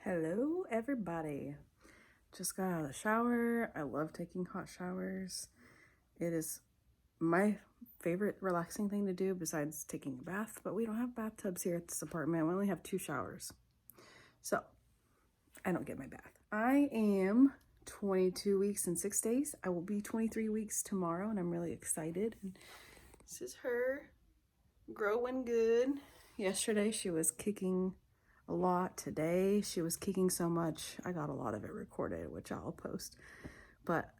Hello everybody. Just got out of the shower. I love taking hot showers. It is my favorite relaxing thing to do besides taking a bath, but we don't have bathtubs here at this apartment. We only have 2 showers. So I don't get my bath. I am 22 weeks and 6 days. I will be 23 weeks tomorrow and I'm really excited. And this is her growing good. Yesterday she was kicking a lot. Today she was kicking so much I got a lot of it recorded, which I'll post, but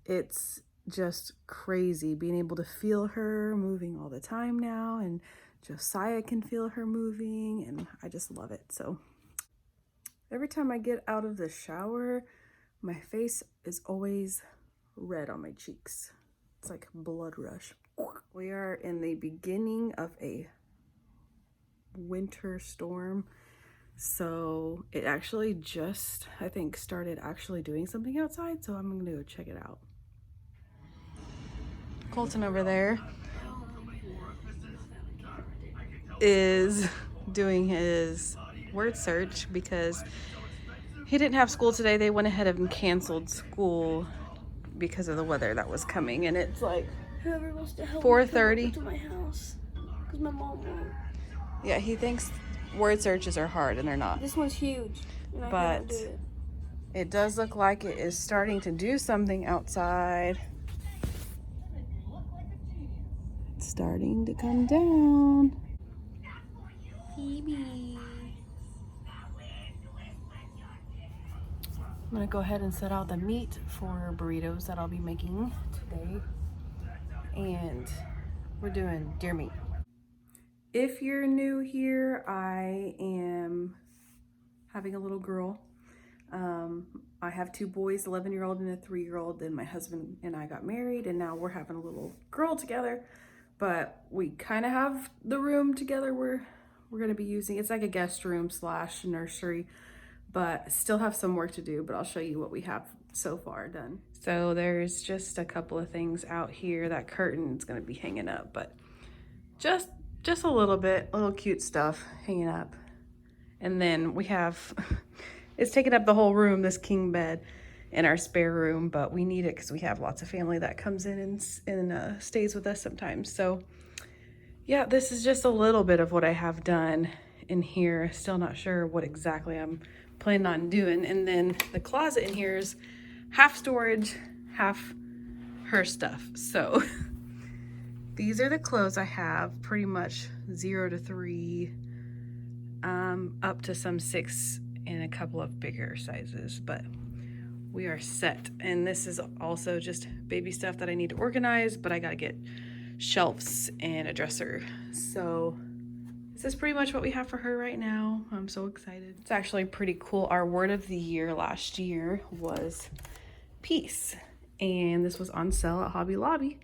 it's just crazy being able to feel her moving all the time now, and Josiah can feel her moving, and I just love it. So every time I get out of the shower, my face is always red on my cheeks. It's like blood rush. We are in the beginning of a winter storm. So it actually just, I think, started actually doing something outside. So I'm gonna go check it out. Colton over there is doing his word search because he didn't have school today. They went ahead and canceled school because of the weather that was coming, and it's like whoever wants to help 4:30 to my house, because my mom won't. Yeah, he thinks word searches are hard, and they're not. This one's huge, and I But can't do it does look like it is starting to do something outside. It's starting to come down. Phoebe. I'm gonna go ahead and set out the meat for burritos that I'll be making today. And we're doing deer meat. If you're new here, I am having a little girl. I have 2 boys, 11-year-old and a 3-year-old. Then my husband and I got married, and now we're having a little girl together. But we kind of have the room together we're gonna be using. It's like a guest room / nursery, but still have some work to do, but I'll show you what we have so far done. So there's just a couple of things out here. That curtain's gonna be hanging up, but just a little bit, little cute stuff hanging up. And then we have, it's taking up the whole room, this king bed in our spare room, but we need it because we have lots of family that comes in and stays with us sometimes. So yeah, this is just a little bit of what I have done in here. Still not sure what exactly I'm planning on doing. And then the closet in here is half storage, half her stuff. So these are the clothes I have, pretty much 0 to 3, up to some 6 and a couple of bigger sizes, but we are set. And this is also just baby stuff that I need to organize, but I gotta get shelves and a dresser. So this is pretty much what we have for her right now. I'm so excited. It's actually pretty cool. Our word of the year last year was peace, and this was on sale at Hobby Lobby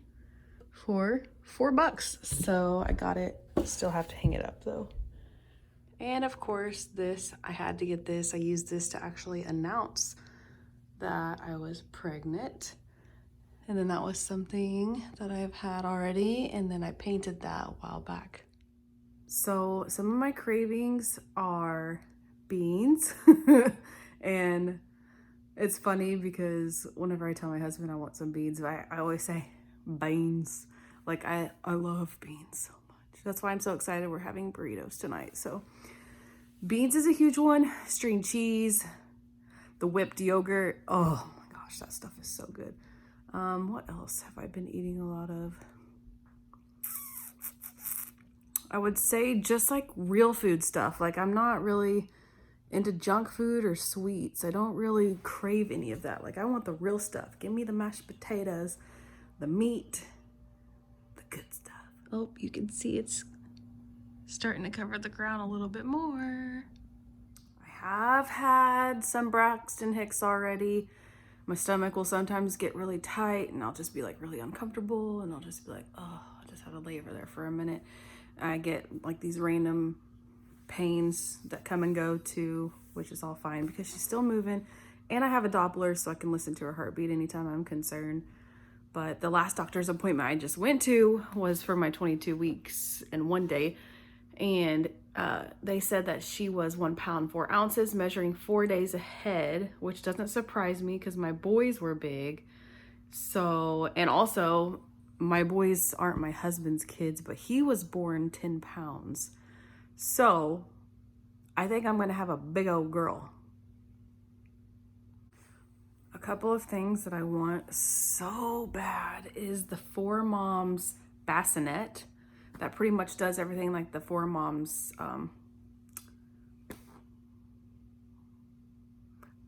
for $4. So I got it. Still have to hang it up though. And of course this, I had to get this. I used this to actually announce that I was pregnant. And then that was something that I've had already. And then I painted that a while back. So some of my cravings are beans. And it's funny because whenever I tell my husband I want some beans, I always say beans. Like I love beans so much. That's why I'm so excited we're having burritos tonight. So beans is a huge one. String cheese, the whipped yogurt. Oh my gosh, that stuff is so good. What else have I been eating a lot of? I would say just like real food stuff. Like I'm not really into junk food or sweets. I don't really crave any of that. Like I want the real stuff. Give me the mashed potatoes, the meat, the good stuff. Oh, you can see it's starting to cover the ground a little bit more. I have had some Braxton Hicks already. My stomach will sometimes get really tight and I'll just be like really uncomfortable, and I'll just be like, oh, I just have to lay over there for a minute. I get like these random pains that come and go too, which is all fine because she's still moving, and I have a Doppler so I can listen to her heartbeat anytime I'm concerned. But the last doctor's appointment I just went to was for my 22 weeks and 1 day, and they said that she was 1 pound 4 ounces, measuring 4 days ahead, which doesn't surprise me because my boys were big. So, and also my boys aren't my husband's kids, but he was born 10 pounds. So I think I'm going to have a big old girl. A couple of things that I want so bad is the Four Moms bassinet that pretty much does everything like the Four Moms,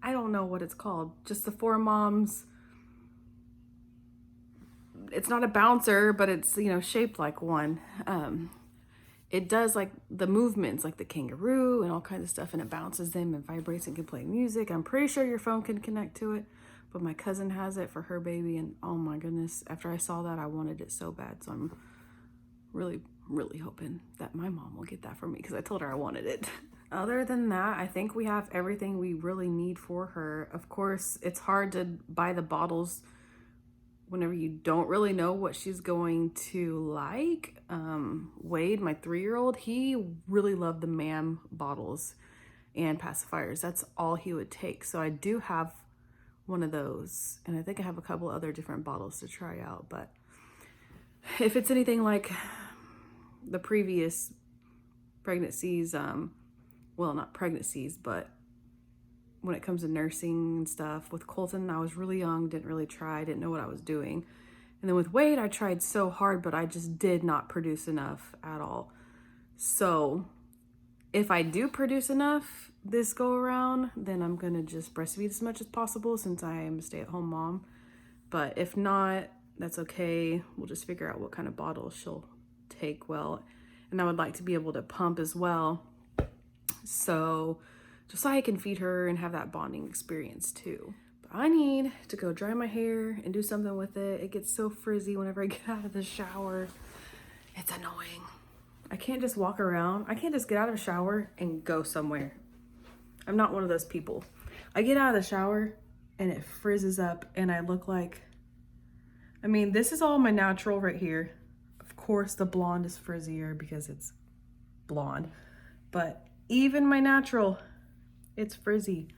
I don't know what it's called, just the Four Moms. It's not a bouncer, but it's, you know, shaped like one. It does like the movements like the kangaroo and all kinds of stuff, and it bounces them and vibrates and can play music. I'm pretty sure your phone can connect to it, but my cousin has it for her baby, and oh my goodness, after I saw that, I wanted it so bad. So I'm really hoping that my mom will get that for me because I told her I wanted it. Other than that, I think we have everything we really need for her. Of course, it's hard to buy the bottles whenever you don't really know what she's going to like. Wade, my 3-year-old, he really loved the MAM bottles and pacifiers. That's all he would take. So I do have one of those, and I think I have a couple other different bottles to try out. But if it's anything like the previous pregnancies, well, not pregnancies, but when it comes to nursing and stuff, with Colton, I was really young, didn't really try, didn't know what I was doing. And then with Wade, I tried so hard, but I just did not produce enough at all. So if I do produce enough this go around, then I'm gonna just breastfeed as much as possible since I am a stay-at-home mom. But if not, that's okay. We'll just figure out what kind of bottle she'll take well. And I would like to be able to pump as well. So just so I can feed her and have that bonding experience too. But I need to go dry my hair and do something with it. It gets so frizzy whenever I get out of the shower. It's annoying. I can't just walk around. I can't just get out of the shower and go somewhere. I'm not one of those people. I get out of the shower and it frizzes up and I look like, I mean, this is all my natural right here. Of course, the blonde is frizzier because it's blonde, but even my natural, it's frizzy.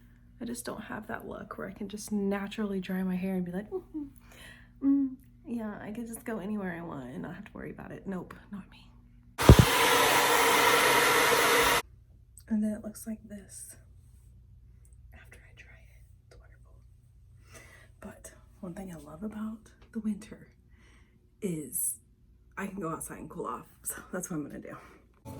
I just don't have that look where I can just naturally dry my hair and be like, yeah, I can just go anywhere I want and not have to worry about it. Nope, not me. And then it looks like this after I dry it. It's wonderful. But one thing I love about the winter is I can go outside and cool off. So that's what I'm gonna do. Oh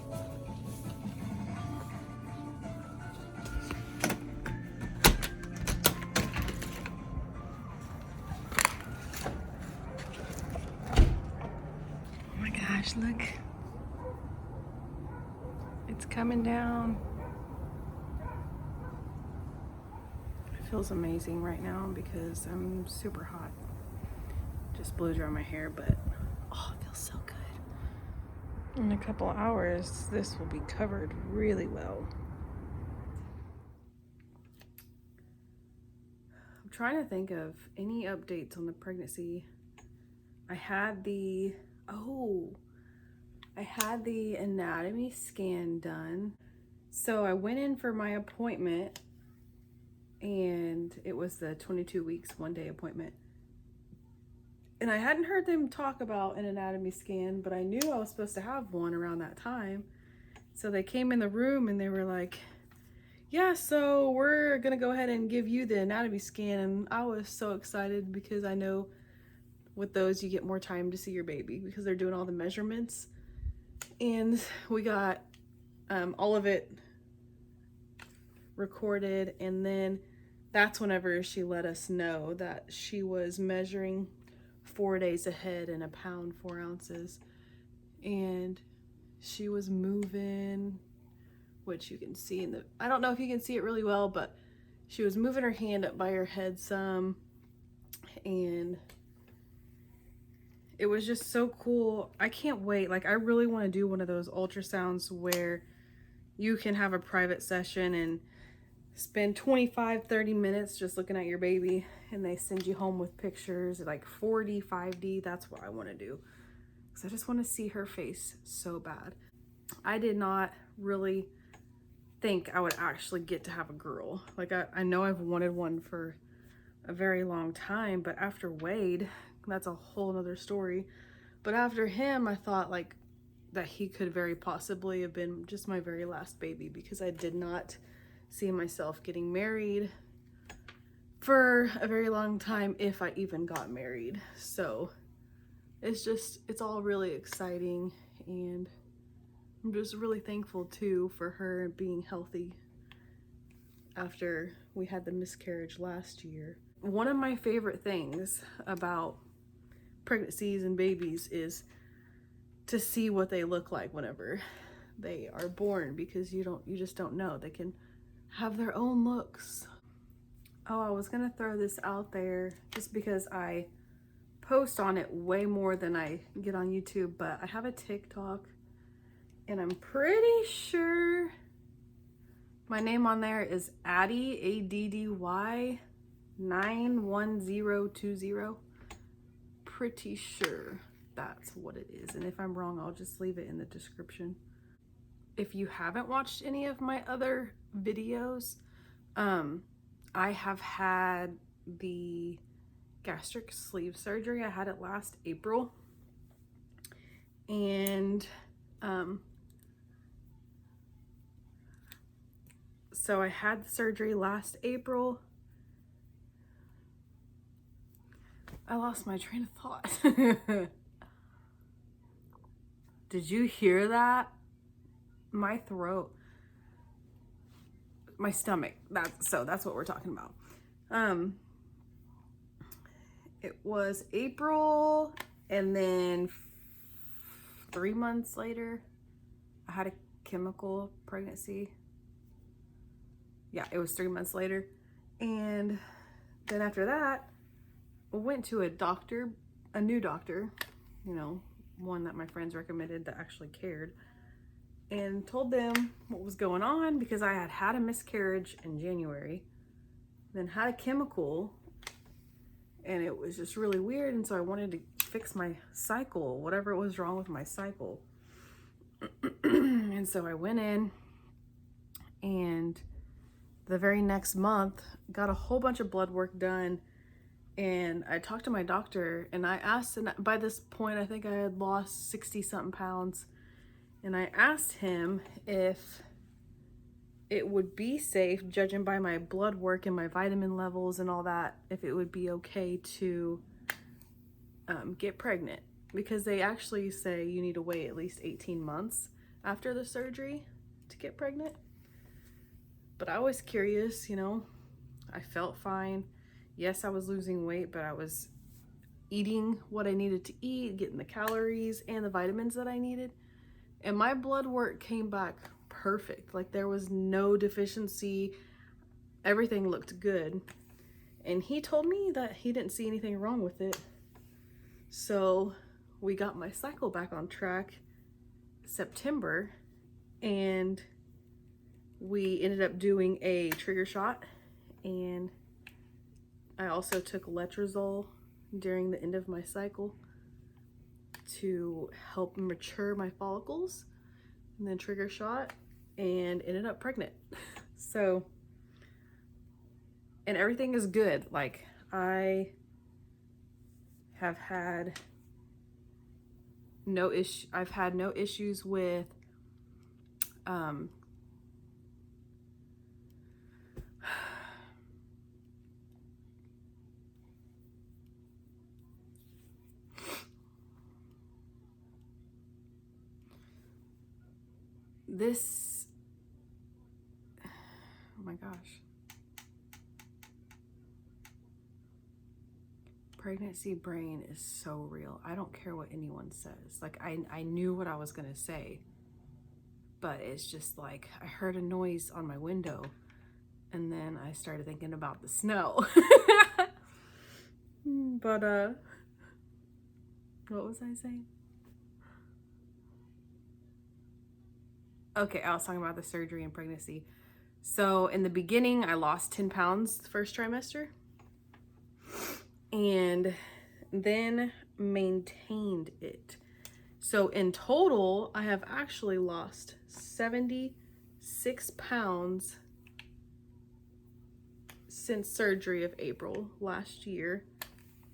my gosh, look. It's coming down. It feels amazing right now because I'm super hot. Just blew dry my hair, but oh, it feels so good. In a couple hours, this will be covered really well. I'm trying to think of any updates on the pregnancy. I had the anatomy scan done. So I went in for my appointment and it was the 22 weeks, 1-day appointment. And I hadn't heard them talk about an anatomy scan, but I knew I was supposed to have one around that time. So they came in the room and they were like, yeah, so we're gonna go ahead and give you the anatomy scan. And I was so excited because I know with those you get more time to see your baby because they're doing all the measurements. And we got all of it recorded, and then that's whenever she let us know that she was measuring 4 days ahead in 1 pound 4 ounces, and she was moving, which you can see in the, I don't know if you can see it really well, but she was moving her hand up by her head some, and it was just so cool. I can't wait. Like, I really want to do one of those ultrasounds where you can have a private session and spend 25-30 minutes just looking at your baby, and they send you home with pictures like 4D 5D. That's what I want to do because I just want to see her face so bad. I did not really think I would actually get to have a girl. Like I know I've wanted one for a very long time, but after Wade, that's a whole nother story. But after him, I thought like that he could very possibly have been just my very last baby, because I did not see myself getting married for a very long time, if I even got married. So it's all really exciting, and I'm just really thankful too for her being healthy after we had the miscarriage last year. One of my favorite things about pregnancies and babies is to see what they look like whenever they are born, because you just don't know. They can have their own looks. Oh, I was gonna throw this out there just because I post on it way more than I get on YouTube, but I have a TikTok, and I'm pretty sure my name on there is Addie, ADDY 91020. Pretty sure that's what it is, and if I'm wrong, I'll just leave it in the description. If you haven't watched any of my other videos, I have had the gastric sleeve surgery. I had it last April, and so I had the surgery last April. I lost my train of thought. Did you hear that? My throat, my stomach, that's what we're talking about. It was April, and then 3 months later, I had a chemical pregnancy. Yeah, it was 3 months later. And then after that, I went to a doctor, a new doctor, you know, one that my friends recommended that actually cared, and told them what was going on, because I had had a miscarriage in January, then had a chemical, and it was just really weird. And so I wanted to fix my cycle, whatever was wrong with my cycle. And so I went in, and the very next month got a whole bunch of blood work done. And I talked to my doctor, and I asked, and by this point, I think I had lost 60 something pounds. And I asked him if it would be safe, judging by my blood work and my vitamin levels and all that, if it would be okay to get pregnant. Because they actually say you need to wait at least 18 months after the surgery to get pregnant. But I was curious, you know, I felt fine. Yes, I was losing weight, but I was eating what I needed to eat, getting the calories and the vitamins that I needed. And my blood work came back perfect. Like, there was no deficiency. Everything looked good. And he told me that he didn't see anything wrong with it. So we got my cycle back on track September, and we ended up doing a trigger shot, and I also took letrozole during the end of my cycle to help mature my follicles, and then trigger shot, and ended up pregnant. So, and everything is good. Like, I have had no issue. I've had no issues with this. Oh my gosh. Pregnancy brain is so real. I don't care what anyone says. Like, I knew what I was gonna say, but it's just like, I heard a noise on my window, and then I started thinking about the snow. But what was I saying? Okay, I was talking about the surgery and pregnancy. So in the beginning, I lost 10 pounds the first trimester, and then maintained it. So in total, I have actually lost 76 pounds since surgery of April last year,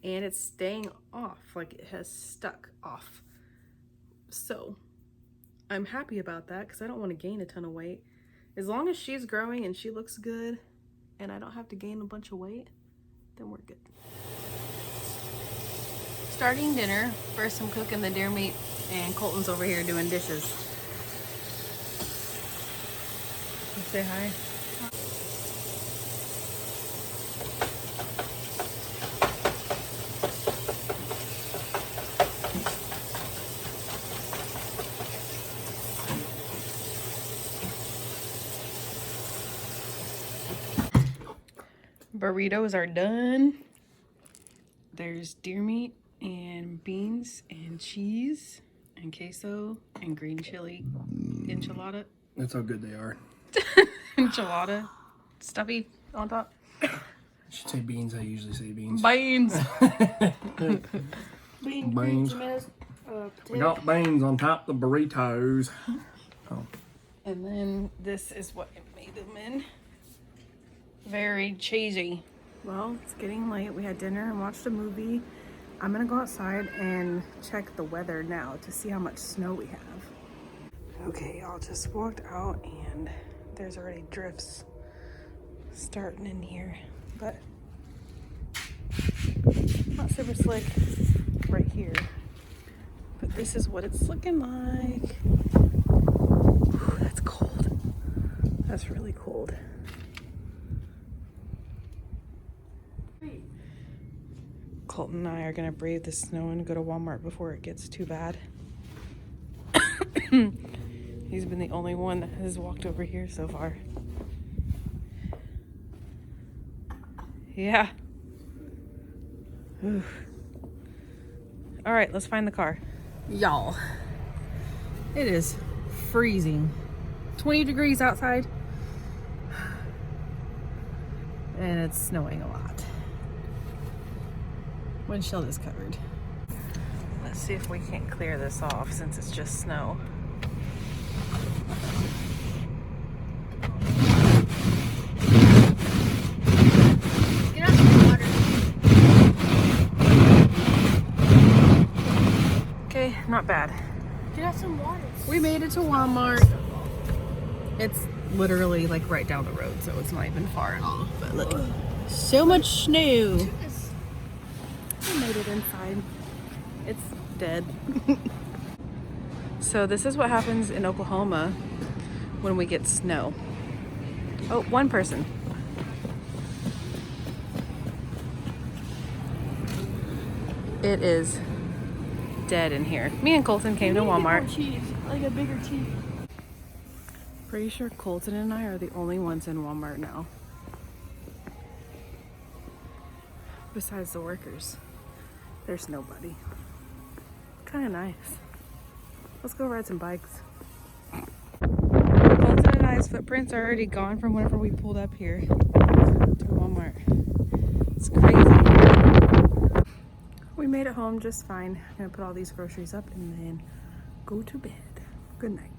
and it's staying off, like it has stuck off. So I'm happy about that because I don't want to gain a ton of weight. As long as she's growing and she looks good and I don't have to gain a bunch of weight, then we're good. Starting dinner. First I'm cooking the deer meat and Colton's over here doing dishes. Say hi. Burritos are done. There's deer meat and beans and cheese and queso and green chili enchilada. That's how good they are. Enchilada. Stuffy on top. I should say beans. I usually say beans. Beans. Beans. We got beans on top of the burritos. Oh. And then this is what I made them in. Very cheesy. Well, it's getting late. We had dinner and watched a movie. I'm gonna go outside and check the weather now to see how much snow we have. Okay, y'all, just walked out and there's already drifts starting in here, but not super slick right here. But this is what it's looking like. Whew, that's cold. That's really cold. Colton and I are gonna brave the snow and go to Walmart before it gets too bad. He's been the only one that has walked over here so far. Yeah. Oof. All right, let's find the car. Y'all, it is freezing. 20 degrees outside. And it's snowing a lot. Windshield is covered. Let's see if we can clear this off since it's just snow. Get out some water. Okay, not bad. Get out some water. We made it to Walmart. It's literally like right down the road, so it's not even far at all. But look, so much snow. I made it inside. It's dead. So this is what happens in Oklahoma when we get snow. Oh, one person. It is dead in here. Me and Colton came to Walmart. Cheese, like a bigger cheese. Pretty sure Colton and I are the only ones in Walmart now. Besides the workers. There's nobody. Kind of nice. Let's go ride some bikes. Colton and I's footprints are already gone from whenever we pulled up here to Walmart. It's crazy. We made it home just fine. I'm gonna put all these groceries up and then go to bed. Good night.